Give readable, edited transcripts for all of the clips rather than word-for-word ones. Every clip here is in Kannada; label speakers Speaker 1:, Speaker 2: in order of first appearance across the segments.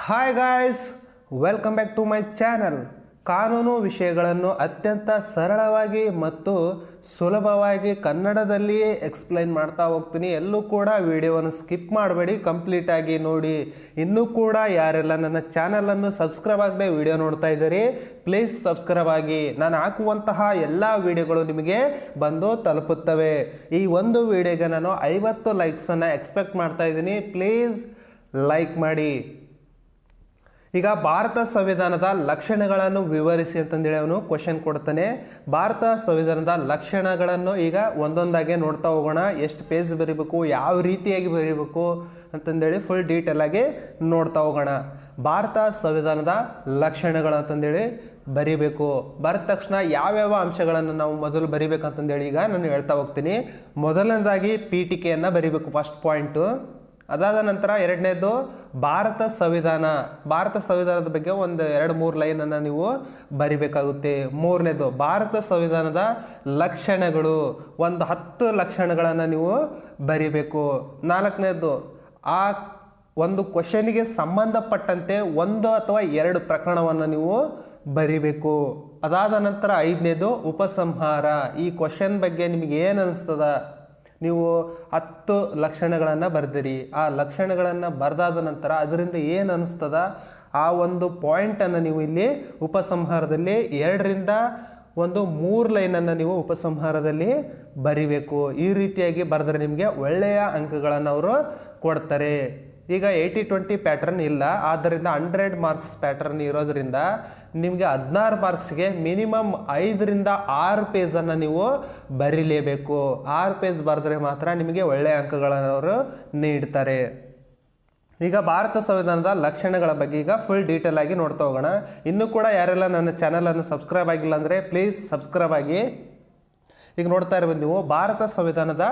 Speaker 1: Hi guys, welcome back to my channel. ಕಾನೂನು ವಿಷಯಗಳನ್ನು ಅತ್ಯಂತ ಸರಳವಾಗಿ ಮತ್ತು ಸುಲಭವಾಗಿ ಕನ್ನಡದಲ್ಲಿಯೇ ಎಕ್ಸ್ಪ್ಲೈನ್ ಮಾಡ್ತಾ ಹೋಗ್ತೀನಿ. ಎಲ್ಲೂ ಕೂಡ ವಿಡಿಯೋವನ್ನು ಸ್ಕಿಪ್ ಮಾಡಬೇಡಿ, ಕಂಪ್ಲೀಟಾಗಿ ನೋಡಿ. ಇನ್ನೂ ಕೂಡ ಯಾರೆಲ್ಲ ನನ್ನ ಚಾನಲನ್ನು ಸಬ್ಸ್ಕ್ರೈಬ್ ಆಗದೆ ವಿಡಿಯೋ ನೋಡ್ತಾ ಇದ್ದೀರಿ, ಪ್ಲೀಸ್ ಸಬ್ಸ್ಕ್ರೈಬ್ ಆಗಿ. ನಾನು ಹಾಕುವಂತಹ ಎಲ್ಲ ವಿಡಿಯೋಗಳು ನಿಮಗೆ ಬಂದು ತಲುಪುತ್ತವೆ. ಈ ಒಂದು ವಿಡಿಯೋಗೆ ನಾನು 50 ಲೈಕ್ಸನ್ನು ಎಕ್ಸ್ಪೆಕ್ಟ್ ಮಾಡ್ತಾ ಇದ್ದೀನಿ. ಪ್ಲೀಸ್ ಲೈಕ್ ಮಾಡಿ. ಈಗ ಭಾರತ ಸಂವಿಧಾನದ ಲಕ್ಷಣಗಳನ್ನು ವಿವರಿಸಿ ಅಂತಂದೇಳಿ ಅವನು ಕ್ವಶನ್ ಕೊಡ್ತಾನೆ. ಭಾರತ ಸಂವಿಧಾನದ ಲಕ್ಷಣಗಳನ್ನು ಈಗ ಒಂದೊಂದಾಗಿ ನೋಡ್ತಾ ಹೋಗೋಣ. ಎಷ್ಟು ಪೇಜ್ ಬರೀಬೇಕು, ಯಾವ ರೀತಿಯಾಗಿ ಬರೀಬೇಕು ಅಂತಂದೇಳಿ ಫುಲ್ ಡೀಟೇಲ್ ಆಗಿ ನೋಡ್ತಾ ಹೋಗೋಣ. ಭಾರತ ಸಂವಿಧಾನದ ಲಕ್ಷಣಗಳು ಅಂತಂದೇಳಿ ಬರೀಬೇಕು. ಬರೆದ ತಕ್ಷಣ ಯಾವ್ಯಾವ ಅಂಶಗಳನ್ನು ನಾವು ಮೊದಲು ಬರಿಬೇಕಂತಂದೇಳಿ ಈಗ ನಾನು ಹೇಳ್ತಾ ಹೋಗ್ತೀನಿ. ಮೊದಲನೇದಾಗಿ ಪೀಠಿಕೆಯನ್ನು ಬರೀಬೇಕು, ಫಸ್ಟ್ ಪಾಯಿಂಟು. ಅದಾದ ನಂತರ ಎರಡನೇದು ಭಾರತ ಸಂವಿಧಾನದ ಬಗ್ಗೆ ಒಂದು 2-3 ಲೈನನ್ನು ನೀವು ಬರಿಬೇಕಾಗುತ್ತೆ. ಮೂರನೇದು ಭಾರತ ಸಂವಿಧಾನದ ಲಕ್ಷಣಗಳು, ಒಂದು 10 ಲಕ್ಷಣಗಳನ್ನು ನೀವು ಬರಿಬೇಕು. ನಾಲ್ಕನೇದು ಆ ಒಂದು ಕ್ವಶನಿಗೆ ಸಂಬಂಧಪಟ್ಟಂತೆ 1 ಅಥವಾ 2 ಪ್ರಕರಣವನ್ನು ನೀವು ಬರಿಬೇಕು. ಅದಾದ ನಂತರ ಐದನೇದು ಉಪಸಂಹಾರ. ಈ ಕ್ವಶನ್ ಬಗ್ಗೆ ನಿಮಗೆ ಏನು ಅನಿಸ್ತದ, ನೀವು 10 ಲಕ್ಷಣಗಳನ್ನು ಬರೆದಿರಿ. ಆ ಲಕ್ಷಣಗಳನ್ನು ಬರೆದಾದ ನಂತರ ಅದರಿಂದ ಏನು ಅನಿಸ್ತದ ಆ ಒಂದು ಪಾಯಿಂಟನ್ನು ನೀವು ಇಲ್ಲಿ ಉಪಸಂಹಾರದಲ್ಲಿ 2-3 ಲೈನನ್ನು ನೀವು ಉಪಸಂಹಾರದಲ್ಲಿ ಬರಿಬೇಕು. ಈ ರೀತಿಯಾಗಿ ಬರೆದ್ರೆ ನಿಮಗೆ ಒಳ್ಳೆಯ ಅಂಕಗಳನ್ನು ಅವರು ಕೊಡ್ತಾರೆ. ಈಗ 80-20 ಪ್ಯಾಟರ್ನ್ ಇಲ್ಲ, ಆದ್ದರಿಂದ 100 ಮಾರ್ಕ್ಸ್ ಪ್ಯಾಟರ್ನ್ ಇರೋದ್ರಿಂದ ನಿಮಗೆ 16 ಮಾರ್ಕ್ಸ್ಗೆ ಮಿನಿಮಮ್ 5-6 ಪೇಜನ್ನು ನೀವು ಬರೀಲೇಬೇಕು. 6 ಪೇಜ್ ಬರೆದ್ರೆ ಮಾತ್ರ ನಿಮಗೆ ಒಳ್ಳೆಯ ಅಂಕಗಳನ್ನು ಅವರು ನೀಡ್ತಾರೆ. ಈಗ ಭಾರತ ಸಂವಿಧಾನದ ಲಕ್ಷಣಗಳ ಬಗ್ಗೆ ಈಗ ಫುಲ್ ಡೀಟೇಲ್ ಆಗಿ ನೋಡ್ತಾ ಹೋಗೋಣ. ಇನ್ನೂ ಕೂಡ ಯಾರೆಲ್ಲ ನನ್ನ ಚಾನಲನ್ನು ಸಬ್ಸ್ಕ್ರೈಬ್ ಆಗಿಲ್ಲ ಅಂದರೆ ಪ್ಲೀಸ್ ಸಬ್ಸ್ಕ್ರೈಬ್ ಆಗಿ. ಈಗ ನೋಡ್ತಾ ಇರ್ಬೋದು ನೀವು, ಭಾರತ ಸಂವಿಧಾನದ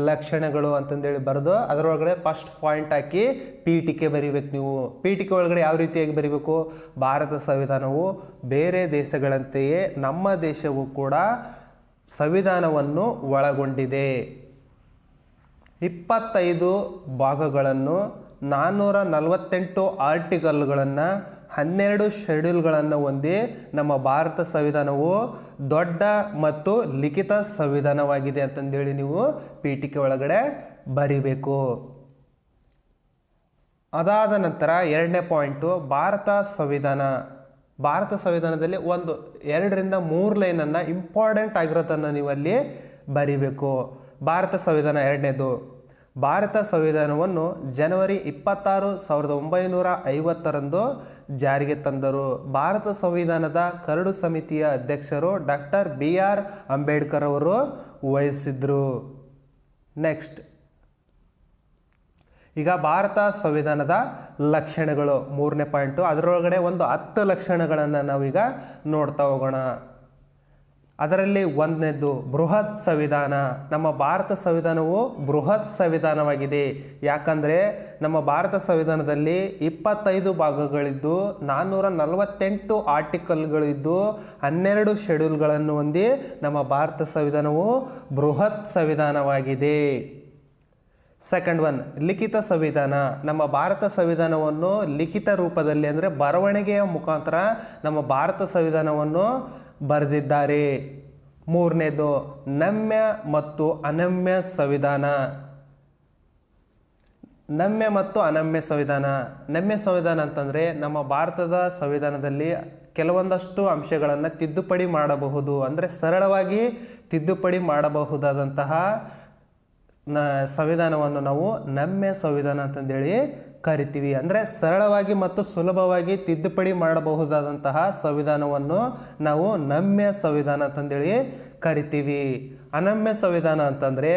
Speaker 1: ಲಕ್ಷಣಗಳು ಅಂತಂದೇಳಿ ಬರೆದು ಅದರೊಳಗಡೆ ಫಸ್ಟ್ ಪಾಯಿಂಟ್ ಹಾಕಿ ಪೀಠಿಕೆ ಬರಿಬೇಕು. ನೀವು ಪೀಠಿಕೆ ಒಳಗಡೆ ಯಾವ ರೀತಿಯಾಗಿ ಬರಿಬೇಕು, ಭಾರತ ಸಂವಿಧಾನವು ಬೇರೆ ದೇಶಗಳಂತೆಯೇ ನಮ್ಮ ದೇಶವು ಕೂಡ ಸಂವಿಧಾನವನ್ನು ಒಳಗೊಂಡಿದೆ. 25 ಭಾಗಗಳನ್ನು, 448 ಆರ್ಟಿಕಲ್ಗಳನ್ನು, 12 ಶೆಡ್ಯೂಲ್ಗಳನ್ನು ಹೊಂದಿ ನಮ್ಮ ಭಾರತ ಸಂವಿಧಾನವು ದೊಡ್ಡ ಮತ್ತು ಲಿಖಿತ ಸಂವಿಧಾನವಾಗಿದೆ ಅಂತಂದೇಳಿ ನೀವು ಪೀಠಿಕೆ ಒಳಗಡೆ ಬರಿಬೇಕು. ಅದಾದ ನಂತರ 2ನೇ ಪಾಯಿಂಟು ಭಾರತ ಸಂವಿಧಾನದಲ್ಲಿ ಒಂದು 2-3 ಲೈನನ್ನು ಇಂಪಾರ್ಟೆಂಟ್ ಆಗಿರೋದನ್ನು ನೀವು ಅಲ್ಲಿ ಬರಿಬೇಕು. ಭಾರತ ಸಂವಿಧಾನ 2ನೇದು, ಭಾರತ ಸಂವಿಧಾನವನ್ನು ಜನವರಿ 26, 1950 ಜಾರಿಗೆ ತಂದರು. ಭಾರತ ಸಂವಿಧಾನದ ಕರಡು ಸಮಿತಿಯ ಅಧ್ಯಕ್ಷರು ಡಾಕ್ಟರ್ BR ಅಂಬೇಡ್ಕರ್ ಅವರು ವಹಿಸಿದ್ರು. ನೆಕ್ಸ್ಟ್, ಈಗ ಭಾರತ ಸಂವಿಧಾನದ ಲಕ್ಷಣಗಳು 3ನೇ ಪಾಯಿಂಟು. ಅದರೊಳಗಡೆ ಒಂದು 10 ಲಕ್ಷಣಗಳನ್ನು ನಾವೀಗ ನೋಡ್ತಾ ಹೋಗೋಣ. ಅದರಲ್ಲಿ 1ನೇದು ಬೃಹತ್ ಸಂವಿಧಾನ. ನಮ್ಮ ಭಾರತ ಸಂವಿಧಾನವು ಬೃಹತ್ ಸಂವಿಧಾನವಾಗಿದೆ. ಯಾಕಂದರೆ ನಮ್ಮ ಭಾರತ ಸಂವಿಧಾನದಲ್ಲಿ 25 ಭಾಗಗಳಿದ್ದು, 448 ಆರ್ಟಿಕಲ್ಗಳಿದ್ದು, 12 ಶೆಡ್ಯೂಲ್ಗಳನ್ನು ಹೊಂದಿ ನಮ್ಮ ಭಾರತ ಸಂವಿಧಾನವು ಬೃಹತ್ ಸಂವಿಧಾನವಾಗಿದೆ. ಸೆಕೆಂಡ್ ಒನ್ ಲಿಖಿತ ಸಂವಿಧಾನ. ನಮ್ಮ ಭಾರತ ಸಂವಿಧಾನವನ್ನು ಲಿಖಿತ ರೂಪದಲ್ಲಿ ಅಂದರೆ ಬರವಣಿಗೆಯ ಮುಖಾಂತರ ನಮ್ಮ ಭಾರತ ಸಂವಿಧಾನವನ್ನು ಬರೆದಿದ್ದಾರೆ. 3ನೇದು ನಮ್ಯ ಮತ್ತು ಅನಮ್ಯ ಸಂವಿಧಾನ. ನಮ್ಯ ಸಂವಿಧಾನ ಅಂತಂದರೆ ನಮ್ಮ ಭಾರತದ ಸಂವಿಧಾನದಲ್ಲಿ ಕೆಲವೊಂದಷ್ಟು ಅಂಶಗಳನ್ನು ತಿದ್ದುಪಡಿ ಮಾಡಬಹುದು, ಅಂದರೆ ಸರಳವಾಗಿ ತಿದ್ದುಪಡಿ ಮಾಡಬಹುದಾದಂತಹ ಸಂವಿಧಾನವನ್ನು ನಾವು ನಮ್ಯ ಸಂವಿಧಾನ ಅಂತಂದೇಳಿ ಕರಿತೀವಿ. ಅಂದರೆ ಸರಳವಾಗಿ ಮತ್ತು ಸುಲಭವಾಗಿ ತಿದ್ದುಪಡಿ ಮಾಡಬಹುದಾದಂತಹ ಸಂವಿಧಾನವನ್ನು ನಾವು ನಮ್ಯ ಸಂವಿಧಾನ ಅಂತಂದೇಳಿ ಕರಿತೀವಿ. ಅನಮ್ಯ ಸಂವಿಧಾನ ಅಂತಂದರೆ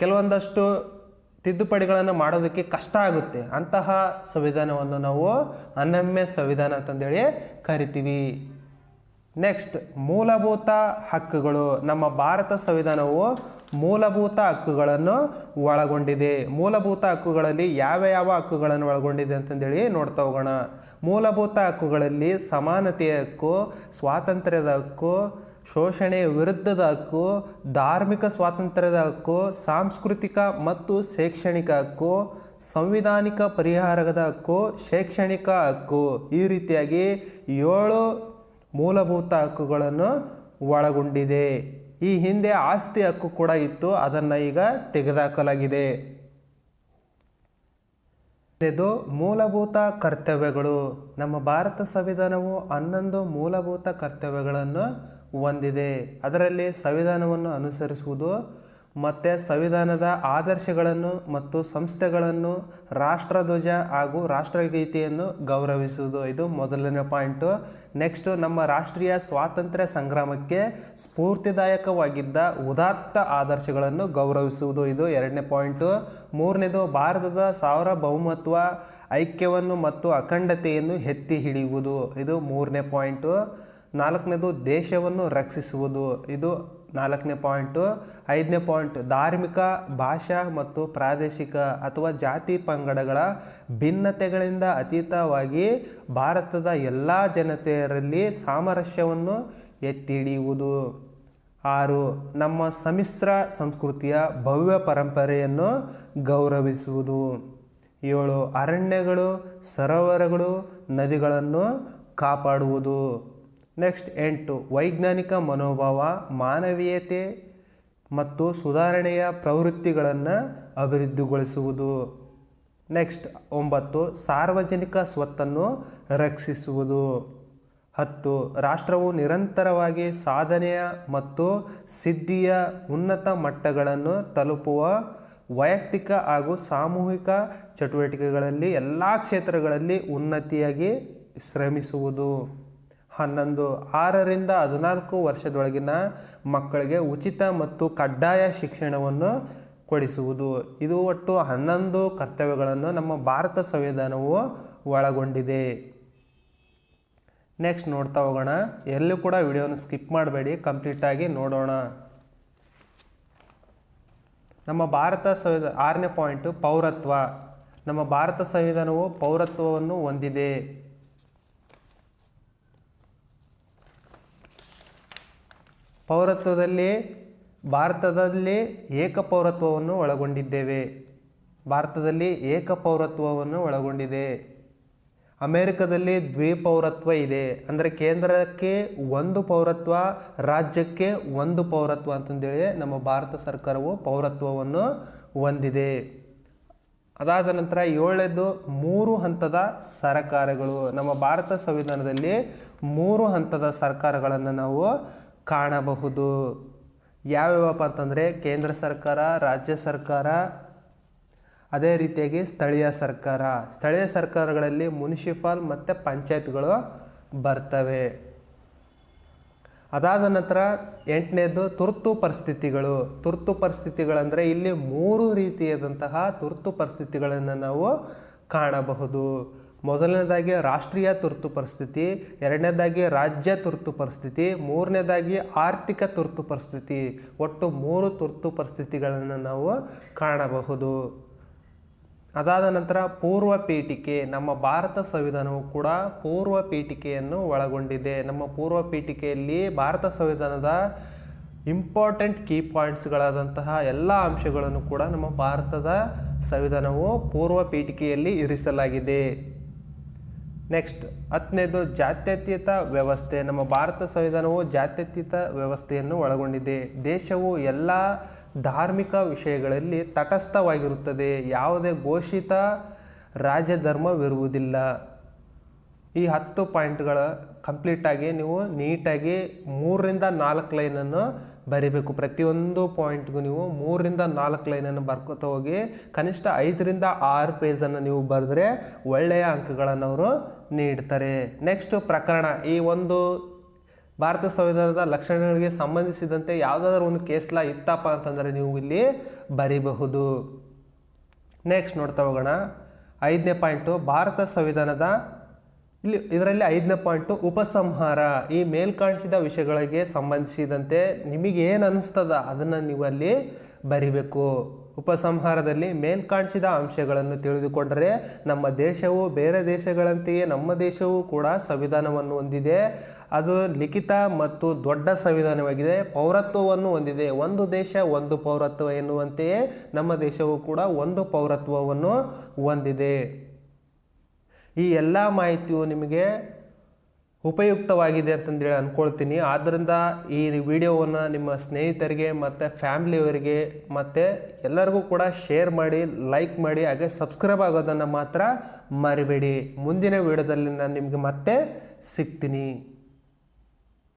Speaker 1: ಕೆಲವೊಂದಷ್ಟು ತಿದ್ದುಪಡಿಗಳನ್ನು ಮಾಡೋದಕ್ಕೆ ಕಷ್ಟ ಆಗುತ್ತೆ, ಅಂತಹ ಸಂವಿಧಾನವನ್ನು ನಾವು ಅನಮ್ಯ ಸಂವಿಧಾನ ಅಂತಂದೇಳಿ ಕರಿತೀವಿ. ನೆಕ್ಸ್ಟ್, ಮೂಲಭೂತ ಹಕ್ಕುಗಳು. ನಮ್ಮ ಭಾರತ ಸಂವಿಧಾನವು ಮೂಲಭೂತ ಹಕ್ಕುಗಳನ್ನು ಒಳಗೊಂಡಿದೆ. ಮೂಲಭೂತ ಹಕ್ಕುಗಳಲ್ಲಿ ಯಾವ ಹಕ್ಕುಗಳನ್ನು ಒಳಗೊಂಡಿದೆ ಅಂತಂದೇಳಿ ನೋಡ್ತಾ ಹೋಗೋಣ. ಮೂಲಭೂತ ಹಕ್ಕುಗಳಲ್ಲಿ ಸಮಾನತೆಯ ಹಕ್ಕು, ಸ್ವಾತಂತ್ರ್ಯದ ಹಕ್ಕು, ಶೋಷಣೆಯ ವಿರುದ್ಧದ ಹಕ್ಕು, ಧಾರ್ಮಿಕ ಸ್ವಾತಂತ್ರ್ಯದ ಹಕ್ಕು, ಸಾಂಸ್ಕೃತಿಕ ಮತ್ತು ಶೈಕ್ಷಣಿಕ ಹಕ್ಕು, ಸಂವಿಧಾನಿಕ ಪರಿಹಾರದ ಹಕ್ಕು, ಶೈಕ್ಷಣಿಕ ಹಕ್ಕು, ಈ ರೀತಿಯಾಗಿ 7 ಮೂಲಭೂತ ಹಕ್ಕುಗಳನ್ನು ಒಳಗೊಂಡಿದೆ. ಈ ಹಿಂದೆ ಆಸ್ತಿ ಹಕ್ಕು ಕೂಡ ಇತ್ತು, ಅದನ್ನು ಈಗ ತೆಗೆದುಹಾಕಲಾಗಿದೆ. ಇದು ಮೂಲಭೂತ ಕರ್ತವ್ಯಗಳು. ನಮ್ಮ ಭಾರತ ಸಂವಿಧಾನವು 11 ಮೂಲಭೂತ ಕರ್ತವ್ಯಗಳನ್ನು ಹೊಂದಿದೆ. ಅದರಲ್ಲಿ ಸಂವಿಧಾನವನ್ನು ಅನುಸರಿಸುವುದು ಮತ್ತು ಸಂವಿಧಾನದ ಆದರ್ಶಗಳನ್ನು ಮತ್ತು ಸಂಸ್ಥೆಗಳನ್ನು, ರಾಷ್ಟ್ರಧ್ವಜ ಹಾಗೂ ರಾಷ್ಟ್ರಗೀತೆಯನ್ನು ಗೌರವಿಸುವುದು, ಇದು ಮೊದಲನೇ ಪಾಯಿಂಟು. ನೆಕ್ಸ್ಟು ನಮ್ಮ ರಾಷ್ಟ್ರೀಯ ಸ್ವಾತಂತ್ರ್ಯ ಸಂಗ್ರಾಮಕ್ಕೆ ಸ್ಫೂರ್ತಿದಾಯಕವಾಗಿದ್ದ ಉದಾತ್ತ ಆದರ್ಶಗಳನ್ನು ಗೌರವಿಸುವುದು, ಇದು 2ನೇ ಪಾಯಿಂಟು. 3ನೇದು ಭಾರತದ ಸಾರ್ವಭೌಮತ್ವ, ಐಕ್ಯವನ್ನು ಮತ್ತು ಅಖಂಡತೆಯನ್ನು ಎತ್ತಿ ಹಿಡಿಯುವುದು, ಇದು 3ನೇ ಪಾಯಿಂಟು. 4ನೇದು ದೇಶವನ್ನು ರಕ್ಷಿಸುವುದು, ಇದು 4ನೇ ಪಾಯಿಂಟು. 5ನೇ ಪಾಯಿಂಟ್ ಧಾರ್ಮಿಕ, ಭಾಷಾ ಮತ್ತು ಪ್ರಾದೇಶಿಕ ಅಥವಾ ಜಾತಿ ಪಂಗಡಗಳ ಭಿನ್ನತೆಗಳಿಂದ ಅತೀತವಾಗಿ ಭಾರತದ ಎಲ್ಲ ಜನತೆಯರಲ್ಲಿ ಸಾಮರಸ್ಯವನ್ನು ಎತ್ತಿ ಹಿಡಿಯುವುದು. 6 ನಮ್ಮ ಸಮ್ಮಿಶ್ರ ಸಂಸ್ಕೃತಿಯ ಭವ್ಯ ಪರಂಪರೆಯನ್ನು ಗೌರವಿಸುವುದು. 7 ಅರಣ್ಯಗಳು, ಸರೋವರಗಳು, ನದಿಗಳನ್ನು ಕಾಪಾಡುವುದು. ನೆಕ್ಸ್ಟ್ 8 ವೈಜ್ಞಾನಿಕ ಮನೋಭಾವ, ಮಾನವೀಯತೆ ಮತ್ತು ಸುಧಾರಣೆಯ ಪ್ರವೃತ್ತಿಗಳನ್ನು ಅಭಿವೃದ್ಧಿಗೊಳಿಸುವುದು. ನೆಕ್ಸ್ಟ್ 9 ಸಾರ್ವಜನಿಕ ಸ್ವತ್ತನ್ನು ರಕ್ಷಿಸುವುದು. 10 ರಾಷ್ಟ್ರವು ನಿರಂತರವಾಗಿ ಸಾಧನೆಯ ಮತ್ತು ಸಿದ್ಧಿಯ ಉನ್ನತ ಮಟ್ಟಗಳನ್ನು ತಲುಪುವ ವೈಯಕ್ತಿಕ ಹಾಗೂ ಸಾಮೂಹಿಕ ಚಟುವಟಿಕೆಗಳಲ್ಲಿ ಎಲ್ಲ ಕ್ಷೇತ್ರಗಳಲ್ಲಿ ಉನ್ನತಿಯಾಗಿ ಶ್ರಮಿಸುವುದು. 11 6 ರಿಂದ 14 ವರ್ಷದೊಳಗಿನ ಮಕ್ಕಳಿಗೆ ಉಚಿತ ಮತ್ತು ಕಡ್ಡಾಯ ಶಿಕ್ಷಣವನ್ನು ಕೊಡಿಸುವುದು. ಇದು ಒಟ್ಟು 11 ಕರ್ತವ್ಯಗಳನ್ನು ನಮ್ಮ ಭಾರತ ಸಂವಿಧಾನವು ಒಳಗೊಂಡಿದೆ. ನೆಕ್ಸ್ಟ್ ನೋಡ್ತಾ ಹೋಗೋಣ. ಎಲ್ಲೂ ಕೂಡ ವಿಡಿಯೋನ ಸ್ಕಿಪ್ ಮಾಡಬೇಡಿ, ಕಂಪ್ಲೀಟಾಗಿ ನೋಡೋಣ. ನಮ್ಮ ಭಾರತ ಸಂವಿಧಾನ 6ನೇ ಪಾಯಿಂಟು ಪೌರತ್ವ. ನಮ್ಮ ಭಾರತ ಸಂವಿಧಾನವು ಪೌರತ್ವವನ್ನು ಹೊಂದಿದೆ. ಪೌರತ್ವದಲ್ಲಿ ಭಾರತದಲ್ಲಿ ಏಕಪೌರತ್ವವನ್ನು ಒಳಗೊಂಡಿದ್ದೇವೆ. ಭಾರತದಲ್ಲಿ ಏಕಪೌರತ್ವವನ್ನು ಒಳಗೊಂಡಿದೆ. ಅಮೇರಿಕದಲ್ಲಿ ದ್ವಿಪೌರತ್ವ ಇದೆ, ಅಂದರೆ ಕೇಂದ್ರಕ್ಕೆ 1 ಪೌರತ್ವ, ರಾಜ್ಯಕ್ಕೆ 1 ಪೌರತ್ವ ಅಂತಂದೇಳಿ ನಮ್ಮ ಭಾರತ ಸರ್ಕಾರವು ಪೌರತ್ವವನ್ನು ಹೊಂದಿದೆ. ಅದಾದ ನಂತರ 7ನೇದು 3 ಹಂತದ ಸರ್ಕಾರಗಳು. ನಮ್ಮ ಭಾರತ ಸಂವಿಧಾನದಲ್ಲಿ 3 ಹಂತದ ಸರ್ಕಾರಗಳನ್ನು ನಾವು ಕಾಣಬಹುದು. ಯಾವ್ಯಾವಪ್ಪ ಅಂತಂದರೆ ಕೇಂದ್ರ ಸರ್ಕಾರ, ರಾಜ್ಯ ಸರ್ಕಾರ, ಅದೇ ರೀತಿಯಾಗಿ ಸ್ಥಳೀಯ ಸರ್ಕಾರ. ಸ್ಥಳೀಯ ಸರ್ಕಾರಗಳಲ್ಲಿ ಮುನಿಸಿಪಲ್ ಮತ್ತು ಪಂಚಾಯತ್ಗಳು ಬರ್ತವೆ. ಅದಾದ ನಂತರ 8ನೇದು ತುರ್ತು ಪರಿಸ್ಥಿತಿಗಳು. ತುರ್ತು ಪರಿಸ್ಥಿತಿಗಳಂದರೆ ಇಲ್ಲಿ 3 ರೀತಿಯಾದಂತಹ ತುರ್ತು ಪರಿಸ್ಥಿತಿಗಳನ್ನು ನಾವು ಕಾಣಬಹುದು. ಮೊದಲನೇದಾಗಿ ರಾಷ್ಟ್ರೀಯ ತುರ್ತು ಪರಿಸ್ಥಿತಿ, 2ನೇದಾಗಿ ರಾಜ್ಯ ತುರ್ತು ಪರಿಸ್ಥಿತಿ, 3ನೇದಾಗಿ ಆರ್ಥಿಕ ತುರ್ತು ಪರಿಸ್ಥಿತಿ. ಒಟ್ಟು 3 ತುರ್ತು ಪರಿಸ್ಥಿತಿಗಳನ್ನು ನಾವು ಕಾಣಬಹುದು. ಅದಾದ ನಂತರ ಪೂರ್ವ ಪೀಠಿಕೆ. ನಮ್ಮ ಭಾರತ ಸಂವಿಧಾನವು ಕೂಡ ಪೂರ್ವ ಪೀಠಿಕೆಯನ್ನು ಒಳಗೊಂಡಿದೆ. ನಮ್ಮ ಪೂರ್ವ ಪೀಠಿಕೆಯಲ್ಲಿ ಭಾರತ ಸಂವಿಧಾನದ ಇಂಪಾರ್ಟೆಂಟ್ ಕೀ ಪಾಯಿಂಟ್ಸ್ಗಳಾದಂತಹ ಎಲ್ಲ ಅಂಶಗಳನ್ನು ಕೂಡ ನಮ್ಮ ಭಾರತದ ಸಂವಿಧಾನವು ಪೂರ್ವ ಪೀಠಿಕೆಯಲ್ಲಿ ಇರಿಸಲಾಗಿದೆ. ನೆಕ್ಸ್ಟ್ 10ನೇದು ಜಾತ್ಯತೀತ ವ್ಯವಸ್ಥೆ. ನಮ್ಮ ಭಾರತ ಸಂವಿಧಾನವು ಜಾತ್ಯತೀತ ವ್ಯವಸ್ಥೆಯನ್ನು ಒಳಗೊಂಡಿದೆ. ದೇಶವು ಎಲ್ಲ ಧಾರ್ಮಿಕ ವಿಷಯಗಳಲ್ಲಿ ತಟಸ್ಥವಾಗಿರುತ್ತದೆ. ಯಾವುದೇ ಘೋಷಿತ ರಾಜಧರ್ಮವಿರುವುದಿಲ್ಲ. ಈ 10 ಪಾಯಿಂಟ್ಗಳ ಕಂಪ್ಲೀಟಾಗಿ ನೀವು ನೀಟಾಗಿ 3 ರಿಂದ 4 ಲೈನನ್ನು ಬರಿಬೇಕು. ಪ್ರತಿಯೊಂದು ಪಾಯಿಂಟ್ಗೂ ನೀವು 3 ರಿಂದ 4 ಲೈನನ್ನು ಬರ್ಕೋತಾ ಹೋಗಿ ಕನಿಷ್ಠ 5 ರಿಂದ 6 ಪೇಜನ್ನು ನೀವು ಬರೆದ್ರೆ ಒಳ್ಳೆಯ ಅಂಕಗಳನ್ನು ಅವರು ನೀಡ್ತಾರೆ. ನೆಕ್ಸ್ಟ್ ಪ್ರಕರಣ. ಈ ಒಂದು ಭಾರತ ಸಂವಿಧಾನದ ಲಕ್ಷಣಗಳಿಗೆ ಸಂಬಂಧಿಸಿದಂತೆ ಯಾವುದಾದ್ರೂ ಒಂದು ಕೇಸ್ಲ ಇತ್ತಪ್ಪ ಅಂತಂದರೆ ನೀವು ಇಲ್ಲಿ ಬರಿಬಹುದು. ನೆಕ್ಸ್ಟ್ ನೋಡ್ತಾ ಹೋಗೋಣ. 5ನೇ ಪಾಯಿಂಟು ಭಾರತ ಸಂವಿಧಾನದ ಇದರಲ್ಲಿ 5ನೇ ಪಾಯಿಂಟು ಉಪಸಂಹಾರ. ಈ ಮೇಲ್ಕಾಣಿಸಿದ ವಿಷಯಗಳಿಗೆ ಸಂಬಂಧಿಸಿದಂತೆ ನಿಮಗೆ ಏನು ಅನ್ನಿಸ್ತದ ಅದನ್ನು ನೀವು ಅಲ್ಲಿ ಬರಿಬೇಕು. ಉಪಸಂಹಾರದಲ್ಲಿ ಮೇಲ್ಕಾಣಿಸಿದ ಅಂಶಗಳನ್ನು ತಿಳಿದುಕೊಂಡರೆ ನಮ್ಮ ದೇಶವು ಬೇರೆ ದೇಶಗಳಂತೆಯೇ ನಮ್ಮ ದೇಶವು ಕೂಡ ಸಂವಿಧಾನವನ್ನು ಹೊಂದಿದೆ. ಅದು ಲಿಖಿತ ಮತ್ತು ದೊಡ್ಡ ಸಂವಿಧಾನವಾಗಿದೆ. ಪೌರತ್ವವನ್ನು ಹೊಂದಿದೆ. ಒಂದು ದೇಶ ಒಂದು ಪೌರತ್ವ ಎನ್ನುವಂತೆಯೇ ನಮ್ಮ ದೇಶವು ಕೂಡ ಒಂದು ಪೌರತ್ವವನ್ನು ಹೊಂದಿದೆ. ಈ ಎಲ್ಲ ಮಾಹಿತಿಯು ನಿಮಗೆ ಉಪಯುಕ್ತವಾಗಿದೆ ಅಂತಂದೇಳಿ ಅಂದ್ಕೊಳ್ತೀನಿ. ಆದ್ದರಿಂದ ಈ ವಿಡಿಯೋವನ್ನು ನಿಮ್ಮ ಸ್ನೇಹಿತರಿಗೆ ಮತ್ತು ಫ್ಯಾಮ್ಲಿಯವರಿಗೆ ಮತ್ತು ಎಲ್ಲರಿಗೂ ಕೂಡ ಶೇರ್ ಮಾಡಿ, ಲೈಕ್ ಮಾಡಿ, ಹಾಗೆ ಸಬ್ಸ್ಕ್ರೈಬ್ ಆಗೋದನ್ನು ಮಾತ್ರ ಮರಿಬೇಡಿ. ಮುಂದಿನ ವಿಡಿಯೋದಲ್ಲಿ ನಾನು ನಿಮಗೆ ಮತ್ತೆ ಸಿಗ್ತೀನಿ.